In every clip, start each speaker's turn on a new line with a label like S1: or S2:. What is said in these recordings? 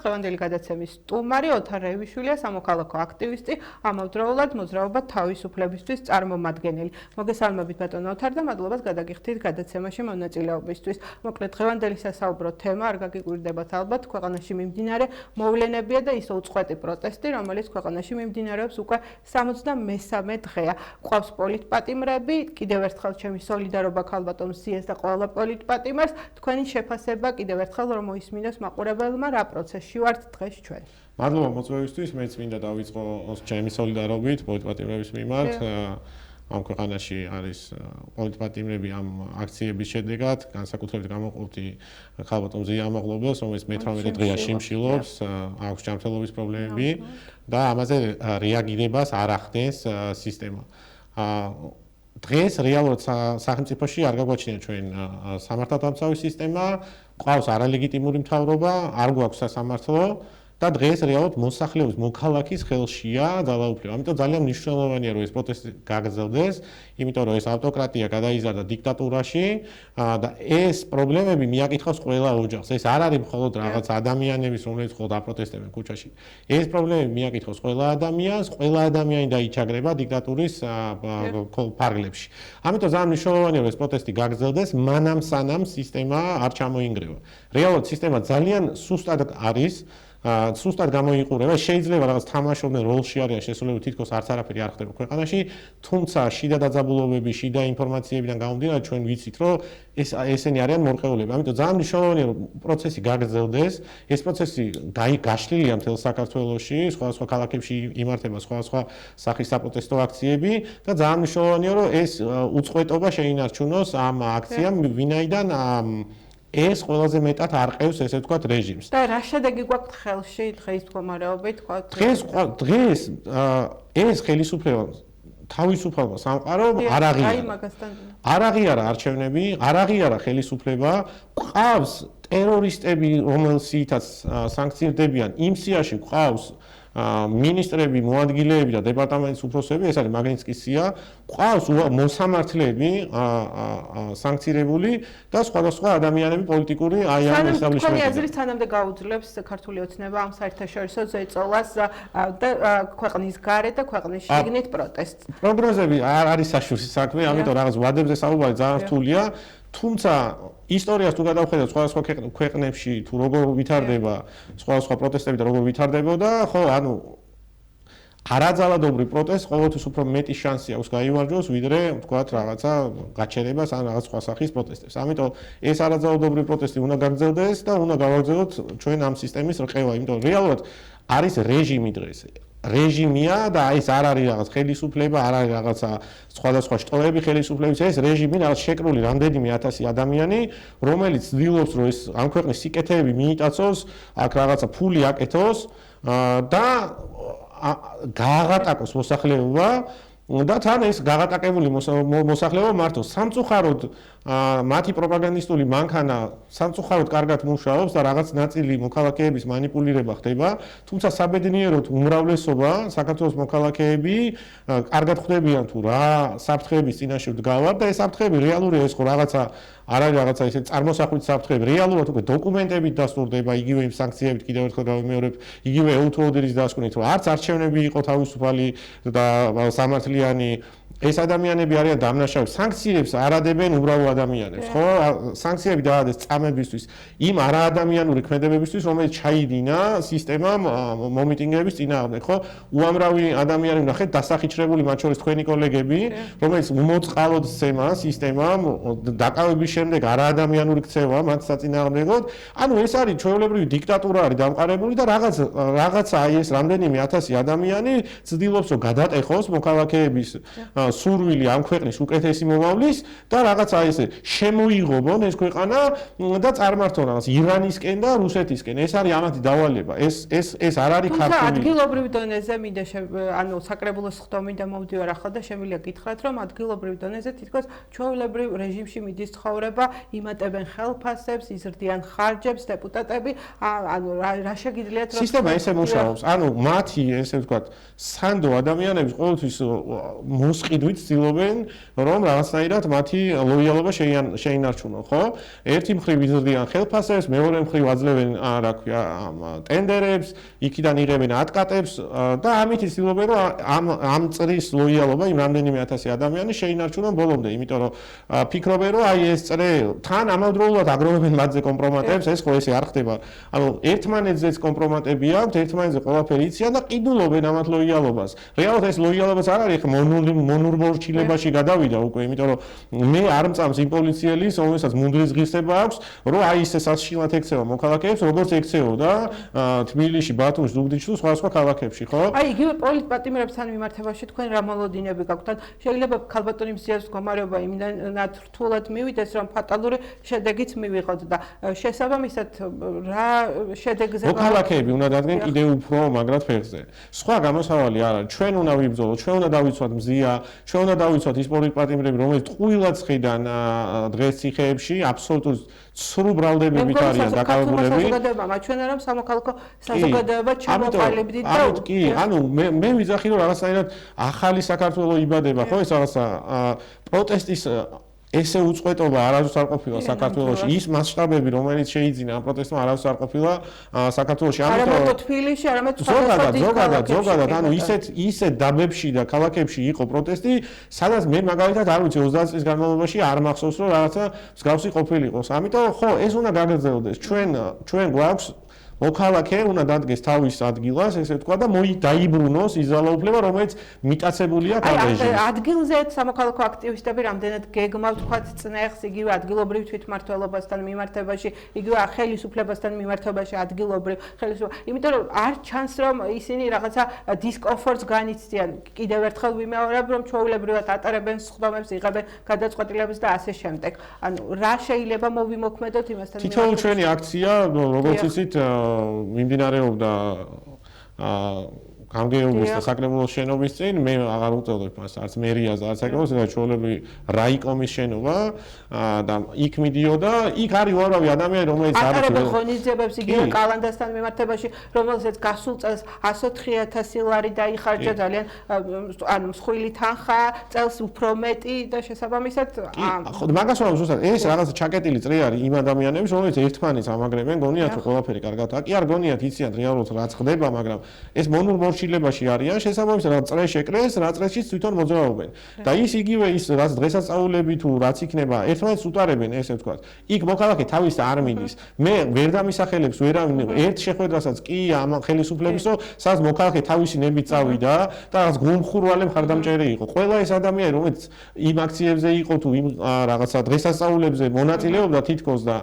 S1: დღევანდელი გადაცემის სტუმარი ოთარ რეიშვილია, სამოქალაქო აქტივისტი, ამავდროულად მოძრაობა თავისუფლებისთვის წარმომადგენელი. მოგესალმებით ბატონო ოთარ და მადლობას გადაგიხდით გადაცემაში მონაწილეობისთვის. მოკლედ დღევანდელი სასაუბრო თემა არ გაგიკვირდებათ ალბათ ქვეყანაში მიმდინარე მოვლენებია და ის უწყვეტი პროტესტი, რომელიც ქვეყანაში მიმდინარეობს უკვე 73 დღეა. ყავს პოლიტპატიმრები, კიდევ ერთხელ ჩემი სოლიდარობა ქალბატონ სიეს და ყველა პოლიტპატიმარს, თქვენი შეფასება კიდევ ერთხელ რომ მოისმინოს მაყურებელმა რა პროცესში ვართ დღეს ჩვენ.
S2: მადლობა მოწვევისთვის, მეც მინდა დავიწყო ჩემი სოლიდარობით პოლიტპატიმრების მიმართ. ამ ქვეყანაში არის პოლიტპატიმრები ამ აქციების შედეგად, განსაკუთრებით გამოყოფდი ქალბატონ ზია ამაღლობელს, რომელიც მე-18 დღეა შიმშილობს, აქვს ჯანმრთელობის პრობლემები და ამაზე რეაგირებას არ ახდენს სისტემა. დღეს რეალურად სახელმწიფოში არ გაგვაჩნია ჩვენ სამართალდამცავი სისტემა, ყავს არალეგიტიმური მთავრობა, არ გვაქვს სასამართლო და დღეს რეალურად მოსახლეობის მოქალაქის ხელშია ძალაუფლება. ამიტომ ძალიან მნიშვნელოვანია რომ ეს პროტესტი გაგრძელდეს, იმიტომ რომ ეს ავტოკრატია გადაიზარდა დიქტატურაში და ეს პრობლემები მიაკითხავს ყველა ოჯახს. ეს არ არის მხოლოდ რაღაც ადამიანების, რომლებიც მხოლოდ აპროტესტებენ ქუჩაში. ეს პრობლემები მიაკითხავს ყველა ადამიანს, ყველა ადამიანი დაიჩაგრება დიქტატურის ფარგლებში. ამიტომ ძალიან მნიშვნელოვანია რომ ეს პროტესტი გაგრძელდეს, მანამ სანამ სისტემა არ ჩამოინგრევა. რეალურად სისტემა ძალიან სუსტად არის სუსტად გამოიყურება, შეიძლება რაღაც თამაშობდნენ როლში არიან შესრულებული თითქოს არც არაფერი არ ხდება ქვეყანაში, თუმცა შიდა დაძაბულობები, შიდა ინფორმაციებიდან გამომდინარე ჩვენ ვიცით, რომ ესენი არიან მორყეულები. ამიტომ ძალიან მნიშვნელოვანია რომ პროცესი გაგრძელდეს, ეს პროცესი გაშლილია მთელ საქართველოში, სხვადასხვა ქალაქებში იმართება სხვადასხვა სახის საპროტესტო აქციები და ძალიან მნიშვნელოვანია რომ ეს უწყვეტობა შეინარჩუნოს ამ აქციამ, ვინაიდან ეს ყველაზე მეტად არყევს ესე ვთქვათ რეჟიმს.
S1: და რა შედეგი გვაქვს ხელში დღეს მდგომარეობით თქვა?
S2: დღეს ეს ხელისუფლება თავისუფალმა სამყარომ არ აღიარა. არ აღიარა არჩევნები, არ აღიარა ხელისუფლება, ყავს ტერორისტები, რომელთაც სანქციონდებიან, იმ სიაში ყავს მინისტრები, მოადგილეები და დეპარტამენტის უფროსები, ეს არის მაგნიტსკის სია, ყავს მოსამართლეები სანქცირებული და სხვადასხვა ადამიანები პოლიტიკური აი ამ ესტაბლიშმენტი.
S1: თქვენი აზრით სანამდე გაუძლებს ქართული ოცნება ამ საერთაშორისო ზეწოლას და ქვეყნის გარეთ და ქვეყნის შიგნით პროტესტს.
S2: პროგნოზები არ არის საშუალო საქმე, ამიტომ რაღაც ვადებზე საუბარი ძალიან რთულია. თუმცა ისტორიას თუ გადავხედოთ სხვადასხვა ქვეყნებში თუ როგორ ვითარდება სხვადასხვა პროტესტები და როგორ ვითარდებოდა, ხო, ანუ არაძალადობრივ პროტესტს ყოველთვის უფრო მეტი შანსი აქვს გაიმარჯვოს, ვიდრე ვთქვათ რაღაცა გაჩერებას ან რაღაც სხვა სახის პროტესტებს. ამიტომ ეს არაძალადობრივი პროტესტი უნდა გაგრძელდეს და უნდა გავაგრძელოთ ჩვენ ამ სისტემის რყევა, იმიტომ რეალურად არის რეჟიმი დღეს. რეჟიმია და ეს არ არის რაღაც ხელისუფლება, არ არის რაღაცა სხვადასხვა შტოები ხელისუფლების, ეს რეჟიმი რაღაც შეკრული რამდენიმე ათასი ადამიანი, რომელიც ცდილობს რომ ეს ამ ქვეყნის სიკეთეები მიიტაცოს, აქ რაღაცა ფული აკეთოს და გააღატაკოს მოსახლეობა და თან ეს გააღატაკებული მოსახლეობა მართოს სამწუხაროდ მათი პროპაგანდისტული მანქანა სამწუხაროდ კარგად მუშაობს და რაღაც ნაწილი მოქალაქეების манипуლირება ხდება, თუმცა საბედნიეროდ უმრავლესობა საქართველოს მოქალაქეები კარგად ხვდებიან თუ რა საფრთხეების წინაშე დგავარ და ეს საფრთხეები რეალურია, ეს ხო რაღაცა არ არის რაღაცა ისე წარმოსახვით საფრთხეები, რეალურად უკვე დოკუმენტებით დასტურდება, იგივე იმ სანქციებით კიდევ ერთხელ გავიმეორებ, იგივე ელთროდერის დასკვნით, რომ არც არჩევნები იყო თავისუფალი და სამართლიანი ეს ადამიანები არიან დამნაშავე. სანქციებს არ ადებენ უბრალო ადამიანებს, ხო? სანქციები დაადეს წამებისთვის, იმ არაადამიანური ქმედებებისთვის, რომელიც ჩაიდინა სისტემამ მომიტინგეების წინააღმდეგ, ხო? უამრავი ადამიანი ნახეთ დასახიჩრებული, მათ შორის თქვენი კოლეგები, რომელიც უმოწყალოდ სცემა სისტემამ დაკავების შემდეგ არაადამიანური ქცევა მათ საწინააღმდეგოდ. ანუ ეს არის ჩვეულებრივი დიქტატურა არის დამყარებული და რაღაცა აი ეს რამდენიმე ათასი ადამიანი ცდილობს რომ გადატეხოს მოქალაქეების სურვილი ამ ქვეყნის უკეთესი მომავლის და რაღაცა ესე შემოიღობონ ეს ქვეყანა და წარმართონ რაღაც ირანისკენ და რუსეთისკენ. ეს არის ამათი დავალება. ეს არ არის ქართული.
S1: ადგილობრივ დონეზე მინდა ანუ საკრებულოს ხდომიდან მოვდივარ ახლა და შემიძლია გითხრათ რომ ადგილობრივ დონეზე თითქოს ჩვეულებრივ რეჟიმში მიდის ცხოვრება, იმატებენ ხელფასებს, იზრდიან ხარჯებს დეპუტატები, ანუ რა შეგიძლიათ რომ
S2: სისტემა ესე მუშაობს. ანუ მათი ესე ვთქვათ სანდო ადამიანების ყოველთვის ყიდვით ცდილობენ რომ რაღაცნაირად მათი ლოიალობა შეინარჩუნონ, ხო? ერთი მხრივ იზრდიან ხელფასებს, მეორე მხრივ აძლევენ, რა ქვია, ტენდერებს, იქიდან იღებენ ატკატებს და ამით ცდილობენ რომ ამ წრის ლოიალობა იმ რამდენიმე ათასი ადამიანი შეინარჩუნონ ბოლომდე, იმიტომ რომ ფიქრობენ რომ აი ეს წრე თან ამავდროულად აგროვებენ მათზე კომპრომატებს, ეს ხო ესე არ ხდება. ანუ ერთმანეთზეც კომპრომატები აქვთ, ერთმანეთზე ყველაფერი იციან და ყიდულობენ ამათ ლოიალობას. რეალურად ეს ლოიალობაც არ არის მონურმორჩილებაში გადავიდა უკვე, იმიტომ რომ მე არ მწამს იმ პოლიციელის, რომელსაც მუნდრის ღირსება აქვს, რომ აი ისე სასშილად ექცევა მოქალაქეებს, როგორც ექცეოდა თბილისში, ბათუმში, ზუგდიდში თუ სხვა ქალაქებში, ხო?
S1: აი იგივე პოლიტპატიმრებთან მიმართებაში თქვენ რა მოლოდინები გაქვთ? შეიძლება ქალბატონი მზიას მდგომარეობა იმდანაც რთულად მივიდეს, რომ ფატალური შედეგიც მივიღოთ და შესაბამისად რა შედეგზე
S2: მოქალაქეები უნდა დადგენ კიდევ უფრო მაგრად ფეხზე. სხვა გამოსავალი არ არის. ჩვენ უნდა ვიბრძოლოთ, ჩვენ უნდა დავიცვათ მზია, ჩვენ უნდა დავიცვათ ის პოლიტპატიმრები, რომელიც ტყუილად ხედან დღეს ციხეებში, აბსოლუტურად ცრუ ბრალდებებით არიან დაკავებულები.
S1: ჩვენ არა სამოქალაქო საზოგადოება ჩამოყალიბდით და
S2: კი, ანუ მე ვიძახი რომ რაღაცნაირად ახალი საქართველოს იბადება, ხო ეს რაღაცა პროტესტის ესე უწყვეტობა არასდროს არ ყოფილა საქართველოში, ის მასშტაბები, რომელიც შეიძინა ამ პროტესტმა არასდროს არ ყოფილა საქართველოში.
S1: ამიტომ არა თბილისში, არამედ
S2: ზოგადად, ანუ ისეთ დაბებში და ქალაქებში იყო პროტესტი, სადაც მე მაგალითად არ ვიცი 30 წლის განმავლობაში არ მახსოვს რომ რაღაცა მსგავსი ყოფილიყოს. ამიტომ ხო, ეს უნდა გაგრძელდეს. ჩვენ გვაქვს მოქალაქე უნდა დადგეს თავის ადგილას, ესე ვთქვა და დაიბრუნოს ის ძალაუფლება, რომელიც მიტაცებული აქვს ამ რეჟიმში.
S1: ადგილზე სამოქალაქო აქტივისტები რამდენად გეგმავთ თქვა წნეხს იგივე ადგილობრივ თვითმმართველობასთან მიმართებაში, იგივე ხელისუფლებასთან მიმართებაში ადგილობრივ ხელისუფლებას. იმიტომ რომ არ ჩანს რომ ისინი რაღაცა დისკომფორტს განიცდიან. კიდევ ერთხელ ვიმეორებ რომ ჩვეულებრივად ატარებენ სხდომებს, იღებენ გადაწყვეტილებებს და ასე შემდეგ. ანუ რა შეიძლება მოვიმოქმედოთ იმასთან მიმართებაში?
S2: თითოეული ჩვენი აქცია, როგორც იცით, მიმდინარეობდა გამგეობის და საკრებულოს შენობის წინ მე აღარ უწევდებ მას არც მერიაზე არც საკრებულოს და ჩვეულებრივი რაიკომის შენობა და იქ მიდიოდა იქ არის უამრავი ადამიანი რომელიც არის
S1: ატარებენ ღონისძიებებს იგივე კალანდასთან მიმართებაში რომელსაც გასულ წელს 104,000 ლარი დაიხარჯა ძალიან ანუ მსხვილი თანხა წელს უფრო მეტი და შესაბამისად
S2: ხო მაგას ვამბობ ზუსტად ეს რაღაც ჩაკეტილი წრე არის იმ ადამიანების რომელიც ერთმანეთს ამაგრებენ გონიათ რომ ყველაფერი კარგად კი არ გონიათ იციან რეალურად რაც ხდება მაგრამ ეს მონურმორჩილებაში არიან შესაბამისად რა წრე შეკრეს რა წრეშიც თვითონ მოძრაობენ და ის იგივე ის რაც დღესასწაულები თუ რაც იქნება ერთმანეთს უტარებენ ესე ვთქვათ იქ მოქალაქე თავის არ მიდის მე ვერ დამისახელებს ვერავინ ერთ შეხვედრასაც კი ამ ხელისუფლებისო სადაც მოქალაქე თავისი ნებით წავიდა და რაღაც გულმხურვალე მხარდამჭერი იყო ყველა ეს ადამიანი რომელიც იმ აქციებზე იყო თუ იმ რაღაცა დღესასწაულებზე მონაწილეობდა თითქოს და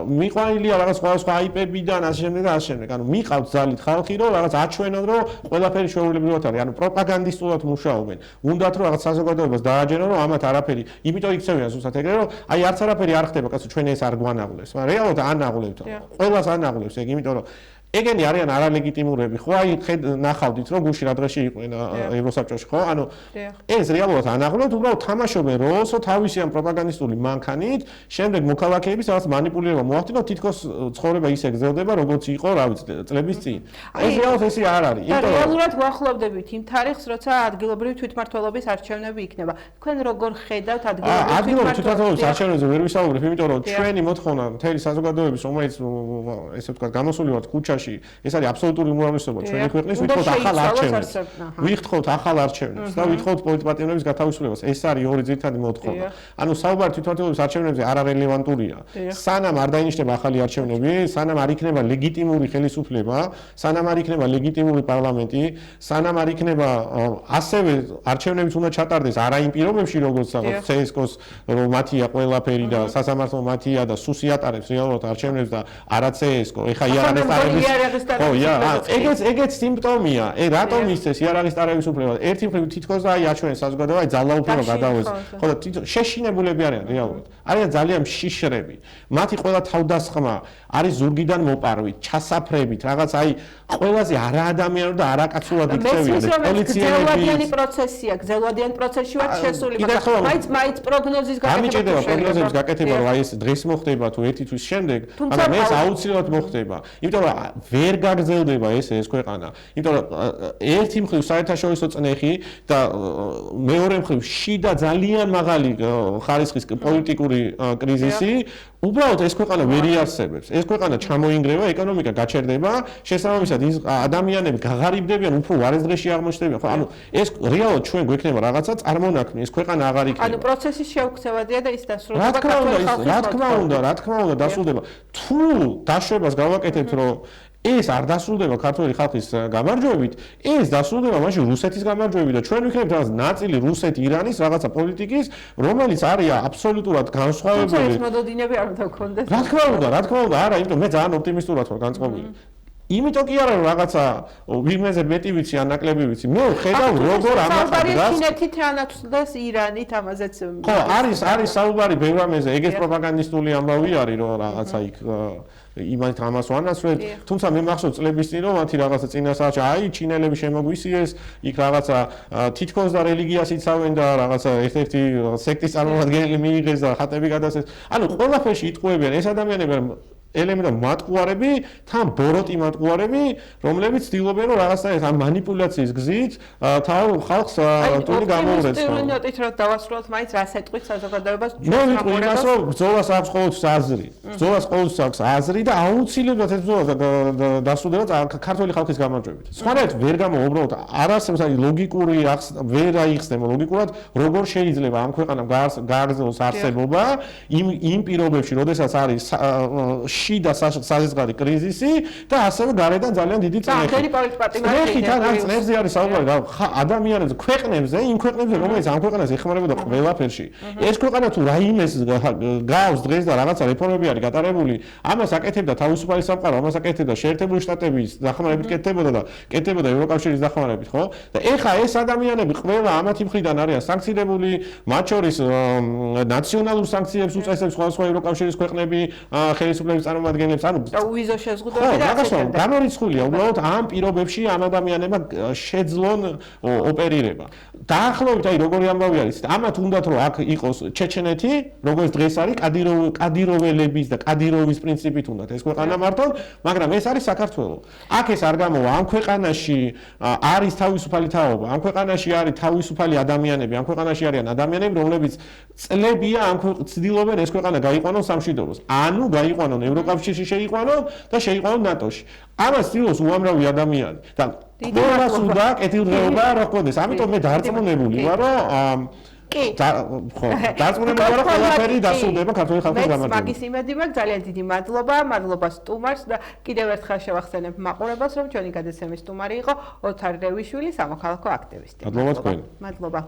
S2: მიყვანილია რაღაც სხვა აიპებიდან ასე შემდეგ და ასე შემდეგ ანუ მიყავთ ძალით ხალხი რომ რაღაც აჩვენონ რომ ყველაფერი შეუულებრივად არის ანუ პროპაგანდისტულად მუშაობენ უნდათ რომ რაღაც საზოგადოებას დააჯერონ რომ ამათ არაფერი იმიტომ იქცევიან ზუსტად ეგრე რომ აი არც არაფერი არ ხდება კაცო ჩვენ ეს არ გვანაღლებს მაგრამ რეალურად ანაღლებთ ყველას ანაღლებს ეგ იმიტომ რომ ეგენი არიან არალეგიტიმურები ხო აი ნახავდით რომ გუში რა დღეში იყვნენ ევროსაბჭოში ხო ანუ ეს რეალურად ანაღლებთ უბრალოდ თამაშობენ როლს რომ თავისი ამ პროპაგანდისტული მანქანით შემდეგ მოქალაქეების რაღაც манипуლირება მოახდინონ თითქოს ცხოვრება ისე გრძელდება როგორც იყო რა ვიცი წლების წინ ეს რეალურად ესე არ არის
S1: იმიტომ რომ რეალურად გვახლოვდებით იმ თარიღს როცა ადგილობრივი თვითმმართველობის არჩევნები იქნება თქვენ როგორ ხედავთ
S2: ადგილობრივი თვითმმართველობის არჩევნებზე ვერ ვისაუბრებ იმიტომ რომ ჩვენი მოთხოვნა მთელი საზოგადოების რომელიც ესე ვთქვათ გამოსული ვართ ქუჩაში ეს არის აბსოლუტური უმრავლესობა ჩვენი ქვეყნის ვითხოვთ ახალ არჩევნებს ვითხოვთ ახალ არჩევნებს და ვითხოვთ პოლიტპატიმრების გათავისუფლებას ეს არის ორი ძირითადი მოთხოვნა ანუ საუბარი თვითმმართველობის არჩევნებზე არარელევანტურია სანამ არ დაინიშნება ახალი არჩევნები სანამ არ იქნება ლეგიტიმური ხელისუფლება სანამ არ იქნება ლეგიტიმური პარლამენტი სანამ არ იქნება ასევე არჩევნებიც უნდა ჩატარდეს არა იმ პირობებში როგორც CSKO-ს რომ მათია ყველაფერი და სასამართლო მათია და სუსი ატარებს რეალურად არჩევნებს და არა CSKO ეხა იარაღის ეგეც სიმპტომია. რატომ ისეს იარაღის ტარების უფლება? ერთი მხრივ თითქოს და აი აჩვენეს საზოგადოება, აი ძალაუფლება გადავეს. ხო და შეშინებულები არიან რეალურად. არიან ძალიან შიშრები. მათი ყველა თავდასხმა არის ზურგიდან მოპარვით, ჩასაფრებით, რაღაც აი ყველაზე არაადამიანურ და არაკაცულად იქცევიან
S1: პოლიციელები. გრძელვადიანი პროცესში ვართ შესული, მაგრამ მაინც პროგნოზის გაკეთება.
S2: გამიჭირდება პროგნოზების გაკეთება, რომ აი ეს დღეს მოხდება თუ ერთი თვის შემდეგ, მაგრამ ეს აუცილებლად მოხდება. იმიტომ რომ ვერ გაგრძელდება ეს ქვეყანა. იმიტომ რომ ერთი მხრივ საერთაშორისო წნეხი და მეორე მხრივ შიდა ძალიან მაღალი ხარისხის პოლიტიკური კრიზისი უბრალოდ ეს ქვეყანა ვერ იარსებებს. ეს ქვეყანა ჩამოინგრევა, ეკონომიკა გაჩერდება, შესაბამისად ის ადამიანები გაღარიბდებიან, უფრო ვარესდღეში აღმოჩნდებიან. ხო, ანუ ეს რეალურად ჩვენ გვექნება რაღაცა წარმონაქმნი, ეს ქვეყანა აღარ იქნება.
S1: ანუ პროცესის შეუქცევადია და ის დასრულდება
S2: რა თქმა უნდა, დასრულდება. თუ დაშვებას გავაკეთებთ, რომ ეს არ დასრულდება ქართული ხალხის გამარჯვებით, ეს დასრულდება მაშინ რუსეთის გამარჯვებით და ჩვენ ვიქნებთ რაღაც ნაწილი რუსეთ ირანის რაღაცა პოლიტიკის, რომელიც არის აბსოლუტურად განსხვავებული.
S1: ეს მოდოდინები არ უნდა გქონდეს.
S2: რა თქმა უნდა, არა, იმიტომ მე ძალიან ოპტიმისტურად ვარ განწყობილი. იმიტომ კი არა რომ რაღაცა ვინმეზე მეტი ვიცი ან ნაკლები ვიცი. მე ხედავ როგორ ამაყობს
S1: ჩინეთით ანაცვლეს ირანით ამაზეც.
S2: ხო, არის საუბარი ბევრ ამაზე, ეგეც პროპაგანდისტული ამბავი არის რომ რაღაცა იქ იმათ ამას ვანაცვლეთ, თუმცა მე მახსოვს წლების წინ რომ მათი რაღაცა წინასააღმოჩა, აი ჩინელები შემოგვისიეს, იქ რაღაცა თითქოს და რელიგიას იცავენ და რაღაცა ერთ-ერთი სექტის წარმომადგენელი მიიღეს და ხატები გადასცეს. ანუ ყველაფერში იტყუებიან ეს ადამიანები ელემენტარული მატყუარები, თან ბოროტი მატყუარები, რომლებიც ცდილობენ რომ რაღაცა ამ მანიპულაციის გზით თავ ხალხს ტული გამოურეცონ.
S1: აი, ნოტით რომ დავასრულოთ მაინც რას ეტყვით საზოგადოებას?
S2: მე ვიტყვი იმას, რომ ბრძოლას აქვს ყოველთვის აზრი. ბრძოლას ყოველთვის აქვს აზრი და აუცილებლად ეს ბრძოლა დასრულდება ქართული ხალხის გამარჯვებით. სხვანაირად ვერ უბრალოდ არ არსებობს აი ლოგიკური ვერ აიხსნება ლოგიკურად, როგორ შეიძლება ამ ქვეყანამ გააგრძელოს არსებობა იმ პირობებში, როდესაც არის შიდა საზღარი კრიზისი და ასევე გარედან ძალიან დიდი წნეხი.
S1: ახალი პოლიტიკა
S2: წნეხი არის საუბარი ადამიანებზე, ქვეყნებზე, იმ ქვეყნებზე, რომელიც ამ ქვეყანას ეხმარებოდა ყველაფერში. ეს ქვეყანა თუ რაიმეს გავს დღეს და რაღაცა რეფორმები არის გატარებული, ამას აკეთებდა თავისუფალი სამყარო, ამას აკეთებდა შეერთებული შტატების დახმარებით კეთდებოდა ევროკავშირის დახმარებით, ხო? და ეხა ეს ადამიანები ყველა ამათი მხრიდან არიან სანქცირებული, მათ შორის ნაციონალურ სანქციებს უწესებს სხვადასხვა ევროკავშირის ქვეყნები, ხელისუფლების წარმომადგენლებს, ანუ
S1: ვიზო შეზღუდვები და ასე შემდეგ.
S2: გამორიცხულია უბრალოდ ამ პირობებში ამ ადამიანებმა შეძლონ ოპერირება. დაახლოებით აი როგორი ამბავი არის, ამათ უნდათ რომ აქ იყოს ჩეჩენეთი, როგორც დღეს არის კადიროველების და კადიროვის პრინციპით უნდათ ეს ქვეყანა მართონ, მაგრამ ეს არის საქართველო. აქ ეს არ გამოვა, ამ ქვეყანაში არის თავისუფალი თაობა, ამ ქვეყანაში არის თავისუფალი ადამიანები, ამ ქვეყანაში არიან ადამიანები, რომლებიც წლებია ამ ცდილობენ ეს ქვეყანა გაიყვანონ სამშვიდობოს. ანუ გაიყვანონ ევროკავშირში შეიყვანონ და შეიყვანონ ნატოში. ამას ცდილობს უამრავი ადამიანი და ყველას უნდა კეთილდღეობა რა ჰქონდეს. ამიტომ მე დარწმუნებული ვარ, რომ ხო, დარწმუნებული ვარ, რომ ყველაფერი დასრულდება ქართული ხალხის გამარჯვებით.
S1: მაგის იმედი მაქვს, ძალიან დიდი მადლობა სტუმარს და კიდევ ერთხელ შევახსენებ მაყურებელს, რომ ჩვენი გადაცემის სტუმარი იყო ოთარ რევიშვილი, სამოქალაქო აქტივისტი.
S2: მადლობა თქვენ.
S1: მადლობა.